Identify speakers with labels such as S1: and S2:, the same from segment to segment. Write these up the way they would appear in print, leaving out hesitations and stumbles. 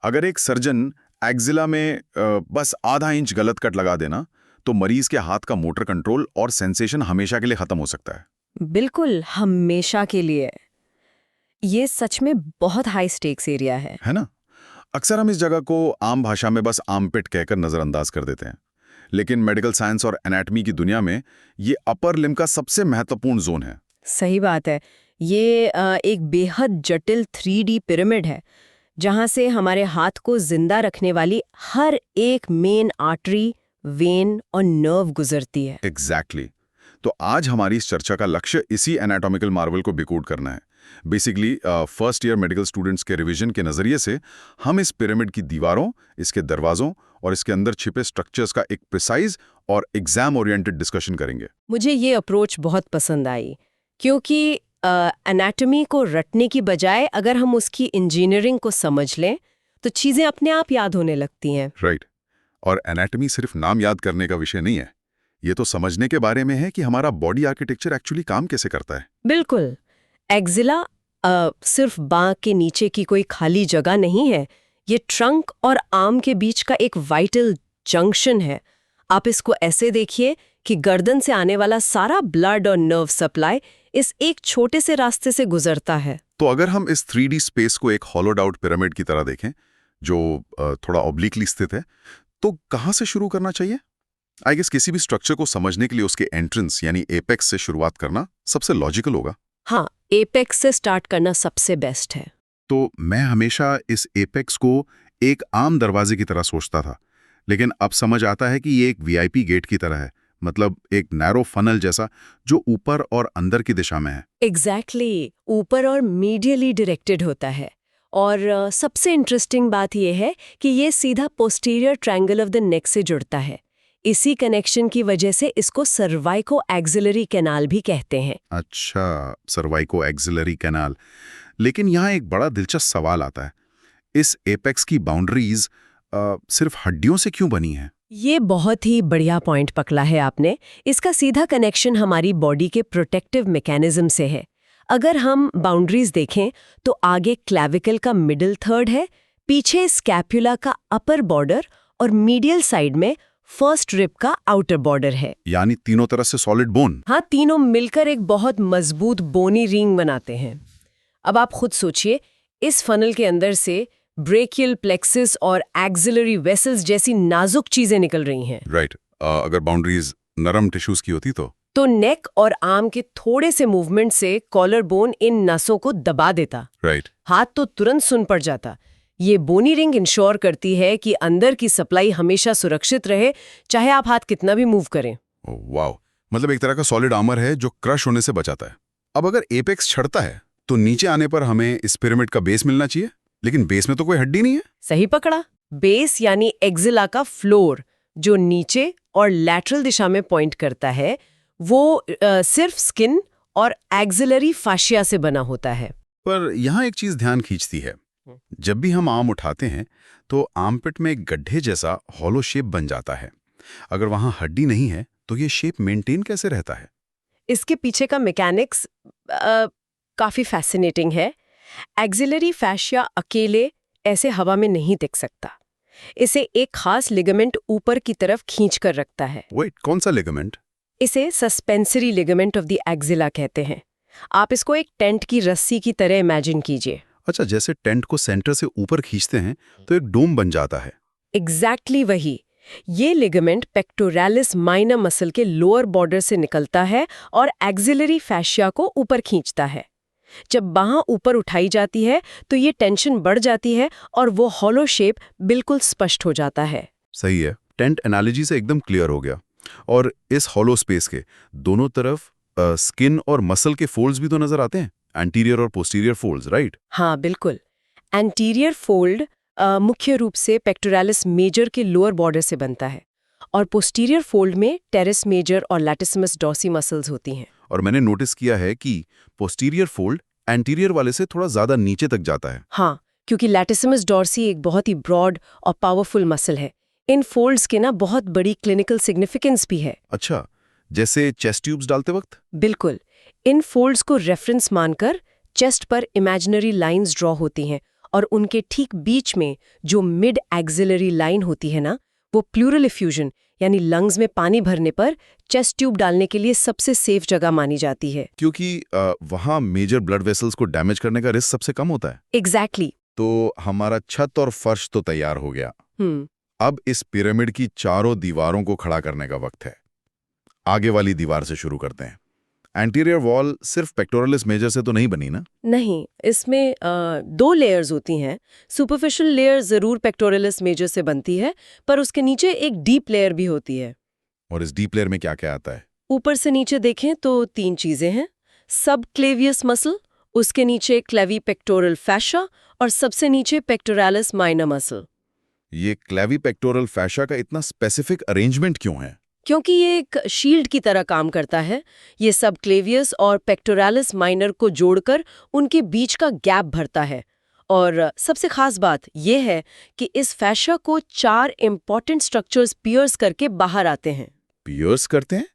S1: अगर एक surgeon axilla में बस आधा इंच गलत कट लगा देना तो मरीज के हाथ का मोटर कंट्रोल और सेंसेशन हमेशा के लिए खत्म हो सकता है।
S2: बिल्कुल, हमेशा के लिए। ये सच में बहुत हाई स्टेक्स एरिया है
S1: ना? अक्सर हम इस जगह को आम भाषा में बस आर्मपिट कहकर नजरअंदाज कर देते हैं, लेकिन मेडिकल साइंस और एनाटॉमी की दुनिया में ये अपर लिम्ब का सबसे महत्वपूर्ण जोन है।
S2: सही बात है। ये एक बेहद जटिल 3D पिरामिड है जहां से हमारे हाथ को जिंदा रखने वाली हर एक मेन आर्टरी, वेन और नर्व गुजरती है।
S1: एग्जैक्टली। तो आज हमारी इस चर्चा का लक्ष्य इसी एनाटॉमिकल मार्वल को डिकोड करना है। Basically first year medical students के रिवीजन के नजरिए से हम इस पिरामिड की दीवारों, इसके दरवाजों और इसके अंदर छिपे स्ट्रक्चर्स का एक प्रिसाइज और एग्जाम ओरिएंटेड डिस्कशन करेंगे।
S2: मुझे ये अप्रोच बहुत पसंद आई क्योंकि एनाटॉमी को रटने की बजाय अगर हम उसकी इंजीनियरिंग को समझ लें तो चीजें अपने आप याद होने लगती हैं।
S1: राइट। और एनाटॉमी सिर्फ नाम याद करने का विषय नहीं है, ये तो समझने के बारे में है कि हमारा बॉडी आर्किटेक्चर एक्चुअली काम कैसे करता है।
S2: बिल्कुल। एक्जिला सिर्फ बांह के नीचे की कोई खाली जगह नहीं है, ये ट्रंक और आर्म के बीच का एक वाइटल जंक्शन है। आप इसको ऐसे देखिए कि गर्दन से आने वाला सारा ब्लड और नर्व सप्लाई इस एक छोटे से रास्ते से गुजरता है।
S1: तो अगर हम इस 3D स्पेस को एक हॉलोड आउट पिरामिड की तरह देखें जो थोड़ा ऑब्लिकली स्थित है, तो कहाँ से शुरू करना चाहिए? आई गेस किसी भी स्ट्रक्चर को समझने के लिए उसके एंट्रेंस यानी एपेक्स से शुरुआत करना सबसे लॉजिकल होगा।
S2: हाँ, एपेक्स से स्टार्ट करना सबसे बेस्ट है।
S1: तो मैं हमेशा इस एपेक्स को एक आम दरवाजे की तरह सोचता था, लेकिन अब समझ आता है कि ये एक वीआईपी गेट की तरह है, मतलब एक नैरो फनल जैसा जो ऊपर और अंदर की दिशा में है।
S2: एग्जैक्टली, ऊपर और मीडियली डायरेक्टेड होता है। और सबसे इंटरेस्टिंग बात यह है कि ये सीधा posterior triangle of the neck से जुड़ता है। इसी कनेक्शन की वजह से इसको सर्वाइको एक्सिलरी कैनाल भी कहते हैं।
S1: अच्छा, सर्वाइको एक्सिलरी कैनाल। लेकिन यहाँ एक बड़ा दिलचस्प सवाल आता है, इस एपेक्स की बाउंड्रीज सिर्फ हड्डियों से क्यों बनी है?
S2: ये बहुत ही बढ़िया पॉइंट पकड़ा है आपने। इसका सीधा कनेक्शन हमारी बॉडी के प्रोटेक्टिव मैकेनिज्म से है। अगर हम बाउंड्रीज देखें तो आगे क्लैविकल का मिडिल थर्ड है, पीछे स्कैपुला का अपर बॉर्डर और मीडियल साइड में फर्स्ट रिब का आउटर बॉर्डर है।
S1: यानी तीनों तरफ से सॉलिड बोन।
S2: हाँ, तीनों मिलकर एक बहुत मजबूत बोनी रिंग बनाते हैं। अब आप खुद सोचिए, इस फनल के अंदर से ब्रेकियल प्लेक्सिस और एक्सिलरी वेसल्स जैसी नाजुक चीजें निकल रही हैं।
S1: राइट। अगर बाउंड्रीज नरम टिश्यूज की होती तो
S2: नेक और आर्म के थोड़े से मूवमेंट से कॉलर बोन इन नसों को दबा देता।
S1: राइट।
S2: हाथ तो तुरंत सुन पड़ जाता। ये बोनी रिंग इंश्योर करती है कि अंदर की सप्लाई हमेशा सुरक्षित रहे, चाहे आप हाथ कितना भी मूव करें।
S1: वाह, मतलब एक तरह का सॉलिड आर्मर है जो क्रश होने से बचाता है। अब अगर एपेक्स छड़ता है तो नीचे आने पर हमें इस पिरामिड का बेस मिलना चाहिए, लेकिन बेस में तो कोई हड्डी नहीं है।
S2: सही पकड़ा। बेस यानी एक्सिला का फ्लोर जो नीचे और लैटरल दिशा में पॉइंट करता है, वो सिर्फ स्किन और एक्सिलरी फाशिया से बना होता है।
S1: पर यहाँ एक चीज ध्यान खींचती है, जब भी हम आर्म उठाते हैं तो आर्मपिट में एक गड्ढे जैसा हॉलो शेप बन जाता है। अगर वहां हड्डी नहीं है तो ये शेप मेंटेन कैसे रहता है?
S2: इसके पीछे का मैकेनिक्स काफी फैसिनेटिंग है। एक्सिलरी फैशिया अकेले ऐसे हवा में नहीं टिक सकता। इसे एक खास लिगामेंट ऊपर की तरफ खींच कर रखता है।
S1: वेट, कौन सा लिगामेंट?
S2: इसे suspensory ligament of the axilla कहते हैं। आप इसको एक टेंट की रस्सी की तरह इमेजिन कीजिए।
S1: अच्छा, जैसे टेंट को सेंटर से ऊपर खींचते हैं तो एक डोम बन जाता है।
S2: एग्जैक्टली वही। ये लिगामेंट पेक्टोरालिस माइनर मसल के लोअर बॉर्डर से निकलता है और एक्सिलरी फैशिया को ऊपर खींचता है। जब बांह ऊपर उठाई जाती है तो ये टेंशन बढ़ जाती है और वो हॉलो शेप बिल्कुल स्पष्ट हो जाता है।
S1: सही है, टेंट एनालॉजी से एकदम क्लियर हो गया। और इस हॉलो स्पेस के दोनों तरफ स्किन और मसल के फोल्ड्स भी तो नजर आते हैं, एंटीरियर और पोस्टीरियर फोल्ड्स, राइट?
S2: हाँ बिल्कुल। एंटीरियर फोल्ड मुख्य रूप से पेक्टोरालिस मेजर के लोअर बॉर्डर से बनता है और पोस्टीरियर फोल्ड में टेरेस मेजर और लैटिसिमस डॉर्सी मसल्स होती हैं।
S1: और मैंने नोटिस किया है कि पोस्टीरियर फोल्ड एंटीरियर वाले से थोड़ा ज्यादा नीचे तक जाता है।
S2: हाँ, क्योंकि लैटिसिमस डॉर्सी एक बहुत ही ब्रॉड और पावरफुल मसल है। इन फोल्ड्स के ना बहुत बड़ी क्लिनिकल सिग्निफिकेंस भी है।
S1: अच्छा, जैसे चेस्ट ट्यूब्स डालते वक्त?
S2: बिल्कुल। इन फोल्ड्स को रेफरेंस मानकर चेस्ट पर इमेजिनरी लाइंस ड्रॉ होती हैं और उनके ठीक बीच में जो मिड एक्सिलरी लाइन होती है ना, वो प्लूरल इफ्यूजन यानी लंग्स में पानी भरने पर चेस्ट ट्यूब डालने के लिए सबसे सेफ जगह मानी जाती है।
S1: क्योंकि वहाँ मेजर ब्लड वेसल्स को डैमेज करने का रिस्क सबसे कम होता है।
S2: एग्जैक्टली।
S1: तो हमारा छत और फर्श तो तैयार हो गया। अब इस पिरामिड की चारों दीवारों को खड़ा करने का वक्त है। आगे वाली दीवार से शुरू करते हैं। एंटीरियर वॉल सिर्फ पेक्टोरलिस मेजर से तो नहीं बनी ना?
S2: नहीं, इसमें 2 लेयर्स होती हैं। सुपरफिशियल लेयर जरूर पेक्टोरलिस मेजर से बनती है, पर उसके नीचे एक डीप लेयर भी होती है।
S1: और इस डीप लेयर में क्या क्या आता है?
S2: ऊपर से नीचे देखें तो 3 चीजें हैं। सब क्लेवियस मसल, उसके नीचे क्लेवी पेक्टोरल फैशा और सबसे नीचे पेक्टोरालिस माइनर मसल।
S1: ये क्लेवी पेक्टोरल फैशा का इतना स्पेसिफिक अरेंजमेंट क्यों है?
S2: क्योंकि ये एक शील्ड की तरह काम करता है। ये सब क्लेवियस और पेक्टोरालिस माइनर को जोड़कर उनके बीच का गैप भरता है। और सबसे खास बात यह है कि इस फैशा को 4 इंपॉर्टेंट स्ट्रक्चर्स पियर्स करके बाहर आते हैं।
S1: पियर्स करते हैं?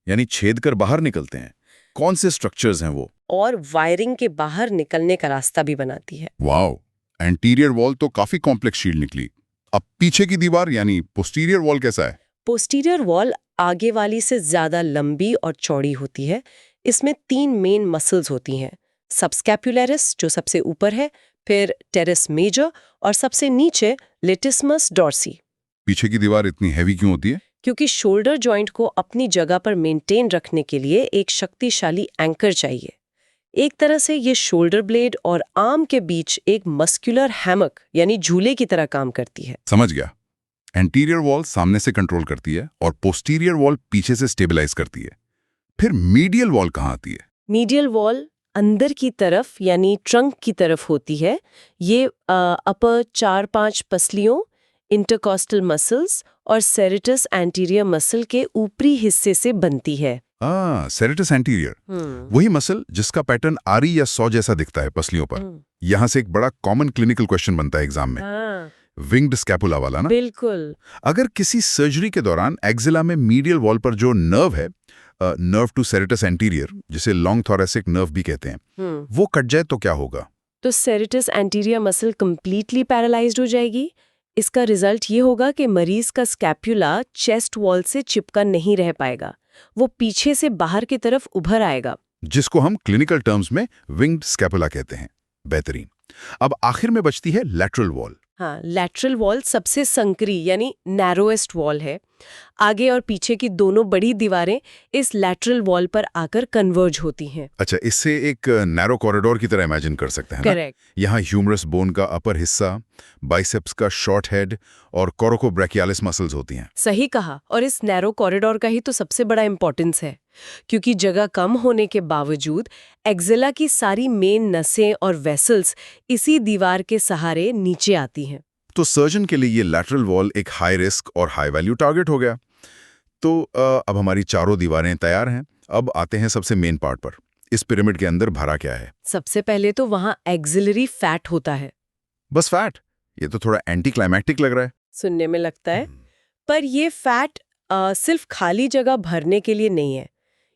S1: यानी छेद कर बाहर निकलते हैं? कौन से स्ट्रक्चर्स हैं वो?
S2: और वायरिंग के बाहर निकलने का रास्ता भी बनाती है।
S3: वाओ, एंटीरियर वॉल तो काफी कॉम्प्लेक्स शील्ड निकली। अब पीछे की दीवार यानी पोस्टीरियर वॉल कैसा है?
S2: पोस्टीरियर वॉल आगे वाली से ज्यादा लंबी और चौड़ी होती है। इसमें 3 मेन मसल्स होती हैं। सबस्कैपुलरिस जो सबसे ऊपर है, फिर टेरेस मेजर और सबसे नीचे लेटिसमस डॉर्सी।
S3: पीछे की दीवार इतनी हैवी क्यों होती है?
S2: क्योंकि शोल्डर जॉइंट को अपनी जगह पर मेंटेन रखने के लिए एक शक्तिशाली एंकर चाहिए। एक तरह से ये शोल्डर ब्लेड और आर्म के बीच एक मस्कुलर हैमक यानी झूले की तरह काम करती है।
S3: समझ गया। एंटीरियर वॉल सामने से कंट्रोल करती है और पोस्टीरियर वॉल पीछे से स्टेबलाइज करती है। फिर मीडियल वॉल कहाँ आती है?
S2: मीडियल वॉल अंदर की तरफ यानी ट्रंक की तरफ होती है। ये अपर 4-5 पसलियों, इंटरकॉस्टल मसल्स और सेरेटस एंटीरियर मसल के ऊपरी हिस्से से बनती है।
S3: सेरेटस एंटीरियर, वही मसल जिसका पैटर्न आरी या सौ जैसा दिखता है पसलियों पर। यहाँ से एक बड़ा कॉमन क्लिनिकल क्वेश्चन बनता है एग्जाम में, विंग्ड स्कैपुला वाला ना?
S2: बिल्कुल।
S3: अगर किसी सर्जरी के दौरान एक्सिला में मीडियल वॉल पर जो नर्व है, नर्व टू सेरेटस एंटीरियर, जिसे लॉन्ग थोरेसिक नर्व भी कहते हैं, वो कट जाए तो क्या होगा?
S2: तो serratus anterior muscle completely paralysed हो जाएगी। इसका रिजल्ट ये होगा कि मरीज का स्कैपुला चेस्ट वॉल से चिपका नहीं रह पाएगा, वो पीछे से बाहर की तरफ उभर आएगा,
S3: जिसको हम क्लिनिकल टर्म्स में विंग्ड स्कैपुला कहते हैं। बेहतरीन। अब आखिर में बचती है लैटरल वॉल।
S2: हाँ, लैटरल वॉल सबसे संकरी यानी नैरोएस्ट वॉल है। आगे और पीछे की दोनों बड़ी दीवारें इस लैटरल वॉल पर आकर कन्वर्ज होती हैं।
S3: अच्छा, इससे एक नैरो कॉरिडोर की तरह इमेजिन कर सकते हैं ना?
S2: करेक्ट।
S3: यहाँ ह्यूमरस बोन का अपर हिस्सा, बाइसेप्स का शॉर्ट हेड और कोरोकोब्रैकियालिस मसल्स होती हैं।
S2: सही कहा। और इस नैरो कॉरिडोर का ही तो सबसे बड़ा इंपॉर्टेंस है, क्योंकि जगह कम होने के बावजूद एक्सिला की सारी मेन नसें और वेसल्स इसी दीवार के सहारे नीचे आती हैं।
S3: तो सर्जन के लिए ये लैटरल वॉल एक हाई रिस्क और हाई वैल्यू टारगेट हो गया। तो अब हमारी चारों दीवारें तैयार हैं। अब आते हैं सबसे मेन पार्ट पर। इस पिरामिड के अंदर भरा क्या है?
S2: सबसे पहले तो वहाँ एक्सिलरी फैट होता है।
S3: बस फैट? ये तो थोड़ा एंटी क्लाइमैक्टिक लग रहा है।
S2: सुनने में लगता है, पर ये फैट सिर्फ खाली जगह भरने के लिए नहीं है।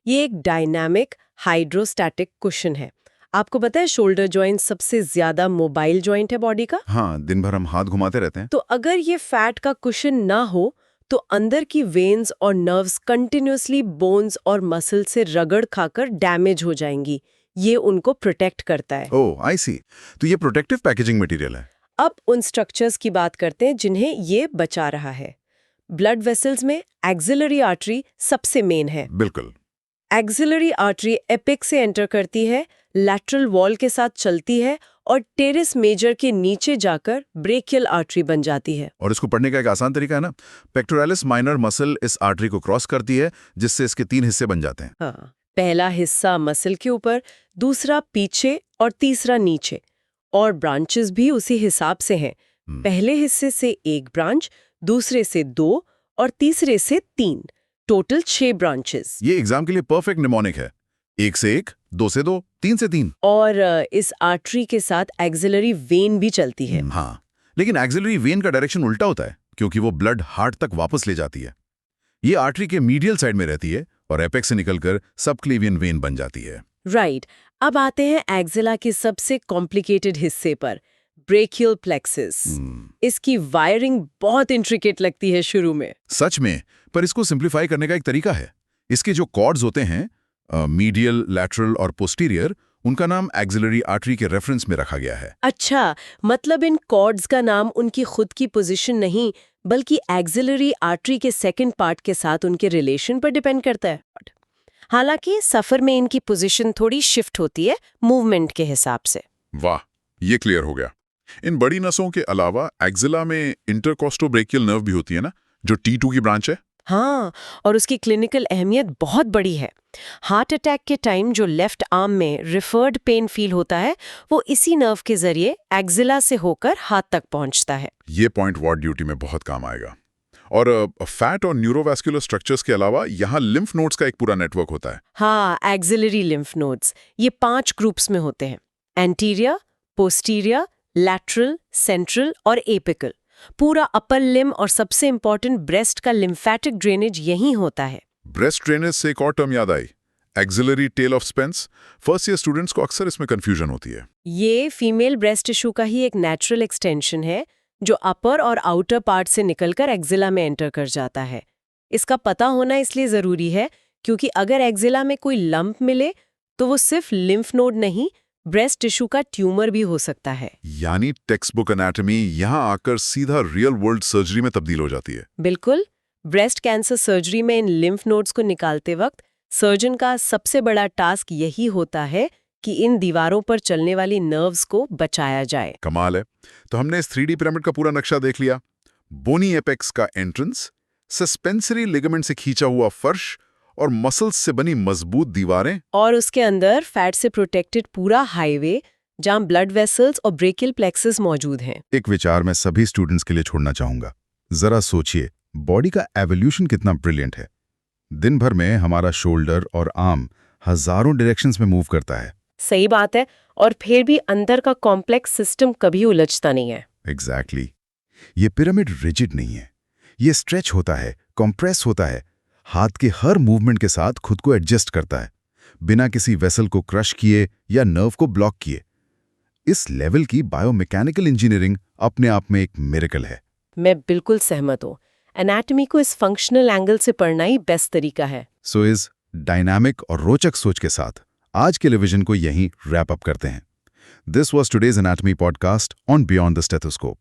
S2: ये एक डायनामिक हाइड्रोस्टैटिक कुशन है। आपको पता है शोल्डर जॉइंट सबसे ज्यादा मोबाइल जॉइंट है बॉडी का।
S3: हाँ, दिन भर हम हाथ घुमाते रहते हैं।
S2: तो अगर ये फैट का कुशन ना हो तो अंदर की वेन्स और नर्व्स कंटिन्यूअसली बोन्स और मसल से रगड़ खाकर डैमेज हो जाएंगी। ये उनको प्रोटेक्ट करता है।
S3: ओह, आई सी। तो ये प्रोटेक्टिव पैकेजिंग मटेरियल है।
S2: अब उन स्ट्रक्चर्स की बात करते हैं जिन्हें ये बचा रहा है। ब्लड वेसल्स में एक्सिलरी आर्टरी सबसे मेन है।
S3: बिल्कुल।
S2: एक्सिलरी आर्टरी एपिक से एंटर करती है, लैटरल वॉल के साथ चलती है और टेरेस मेजर के नीचे जाकर ब्रेकियल आर्टरी बन जाती है।
S3: और इसको पढ़ने का एक आसान तरीका है ना, पेक्टोरालिस माइनर मसल इस आर्टरी को क्रॉस करती है, जिससे इसके 3 हिस्से बन जाते हैं।
S2: हाँ, पहला हिस्सा मसल के ऊपर, दूसरा पीछे और तीसरा नीचे। और ब्रांचेस भी उसी हिसाब से हैं। पहले हिस्से से 1 ब्रांच, दूसरे से 2 और तीसरे से 3, टोटल 6 ब्रांचेस।
S3: ये एग्जाम के लिए परफेक्ट निमोनिक है। 1 से 1, 2 से 2, 3 से 3।
S2: और इस आर्टरी के साथ एक्सिलरी वेन भी चलती है।
S3: हाँ, लेकिन एक्सिलरी वेन का डायरेक्शन उल्टा होता है, क्योंकि वो ब्लड हार्ट तक वापस ले जाती है। ये आर्टरी के मीडियल साइड में रहती है और एपेक्स से निकलकर सबक्लेवियन वेन बन जाती है।
S2: राइट। अब आते हैं एक्सिला के सबसे कॉम्प्लिकेटेड हिस्से पर, ब्रेकियल प्लेक्सिस। इसकी वायरिंग बहुत इंट्रिकेट लगती है शुरू में।
S3: सच में, पर इसको सिंप्लीफाई करने का एक तरीका है। इसके जो कॉर्ड्स होते हैं, मीडियल, लैटरल और पोस्टीरियर, उनका नाम एक्सिलरी आर्टरी के रेफरेंस में रखा गया है।
S2: अच्छा, मतलब इन कॉर्ड्स का नाम उनकी खुद की पोजीशन नहीं, बल्कि एक्सिलरी आर्टरी के सेकंड पार्ट के साथ उनके रिलेशन पर डिपेंड करता है। हालांकि सफर में इनकी पोजीशन थोड़ी शिफ्ट होती है मूवमेंट के हिसाब से।
S4: वाह, ये क्लियर हो गया। इन बड़ी नसों के अलावा एक्सिला में इंटरकोस्टोब्रेकियल नर्व भी होती है ना, जो T2 की ब्रांच है।
S2: हाँ, और उसकी क्लिनिकल अहमियत बहुत बड़ी है। हार्ट अटैक के टाइम जो लेफ्ट आर्म में रिफर्ड पेन फील होता है, वो इसी नर्व के जरिए एक्सिला से होकर हाथ तक पहुंचता है।
S4: ये पॉइंट वार्ड ड्यूटी में बहुत काम आएगा। और फैट और न्यूरोवैस्कुलर स्ट्रक्चर्स के अलावा यहाँ लिम्फ नोड्स का एक पूरा नेटवर्क होता है।
S2: हाँ, एक्सिलरी लिम्फ नोड्स ये 5 ग्रुप्स में होते हैं: एंटीरियर, पोस्टीरियर, लैटरल, सेंट्रल और एपिकल। पूरा अपर लिम्ब और सबसे इंपॉर्टेंट ब्रेस्ट का लिम्फेटिक ड्रेनेज यहीं होता है।
S4: ब्रेस्ट ड्रेनेज से एक और टर्म याद आई, axillary tail of Spence. First year students को अक्सर इसमें कंफ्यूजन होती है।
S2: ये फीमेल ब्रेस्ट टिश्यू का ही एक नेचुरल एक्सटेंशन है, जो अपर और आउटर पार्ट से निकलकर एक्सिला में एंटर कर जाता है। इसका पता होना इसलिए जरूरी है क्योंकि अगर एक्सिला में कोई लंप मिले तो वो सिर्फ लिम्फ नोड नहीं, ब्रेस्ट टिश्यू का ट्यूमर भी हो सकता है।
S4: यानी टेक्स्ट बुक एनाटॉमी यहाँ आकर सीधा रियल वर्ल्ड सर्जरी में तब्दील हो जाती है।
S2: बिल्कुल। ब्रेस्ट कैंसर सर्जरी में इन लिम्फ नोड्स को निकालते वक्त सर्जन का सबसे बड़ा टास्क यही होता है कि इन दीवारों पर चलने वाली नर्व्स को बचाया जाए।
S4: कमाल है। तो हमने इस 3D पिरामिड का पूरा नक्शा देख लिया। बोनी एपेक्स का एंट्रेंस, सस्पेंसरी लिगामेंट से खींचा हुआ फर्श और मसल्स से बनी मजबूत दीवारें,
S2: और उसके अंदर फैट से प्रोटेक्टेड पूरा हाईवे जहां ब्लड वेसल्स और ब्रेकियल प्लेक्सिस मौजूद हैं।
S3: एक विचार मैं सभी स्टूडेंट्स के लिए छोड़ना चाहूंगा। जरा सोचिए, बॉडी का एवोल्यूशन कितना ब्रिलियंट है। दिन भर में हमारा शोल्डर और आर्म हजारों डायरेक्शंस में मूव करता है।
S2: सही बात है, और फिर भी अंदर का कॉम्प्लेक्स सिस्टम कभी उलझता नहीं है।
S3: एग्जैक्टली। ये पिरामिड रिजिड नहीं है, ये स्ट्रेच होता है, कंप्रेस होता है, हाथ के हर मूवमेंट के साथ खुद को एडजस्ट करता है, बिना किसी वेसल को क्रश किए या नर्व को ब्लॉक किए। इस लेवल की बायोमैकेनिकल इंजीनियरिंग अपने आप में एक मिरेकल है।
S2: मैं बिल्कुल सहमत हूँ। एनाटॉमी को इस फंक्शनल एंगल से पढ़ना ही बेस्ट तरीका है।
S3: सो इस डायनामिक और रोचक सोच के साथ आज के रिवीजन को यहीं रैप अप करते हैं। This was today's anatomy podcast on beyond the stethoscope.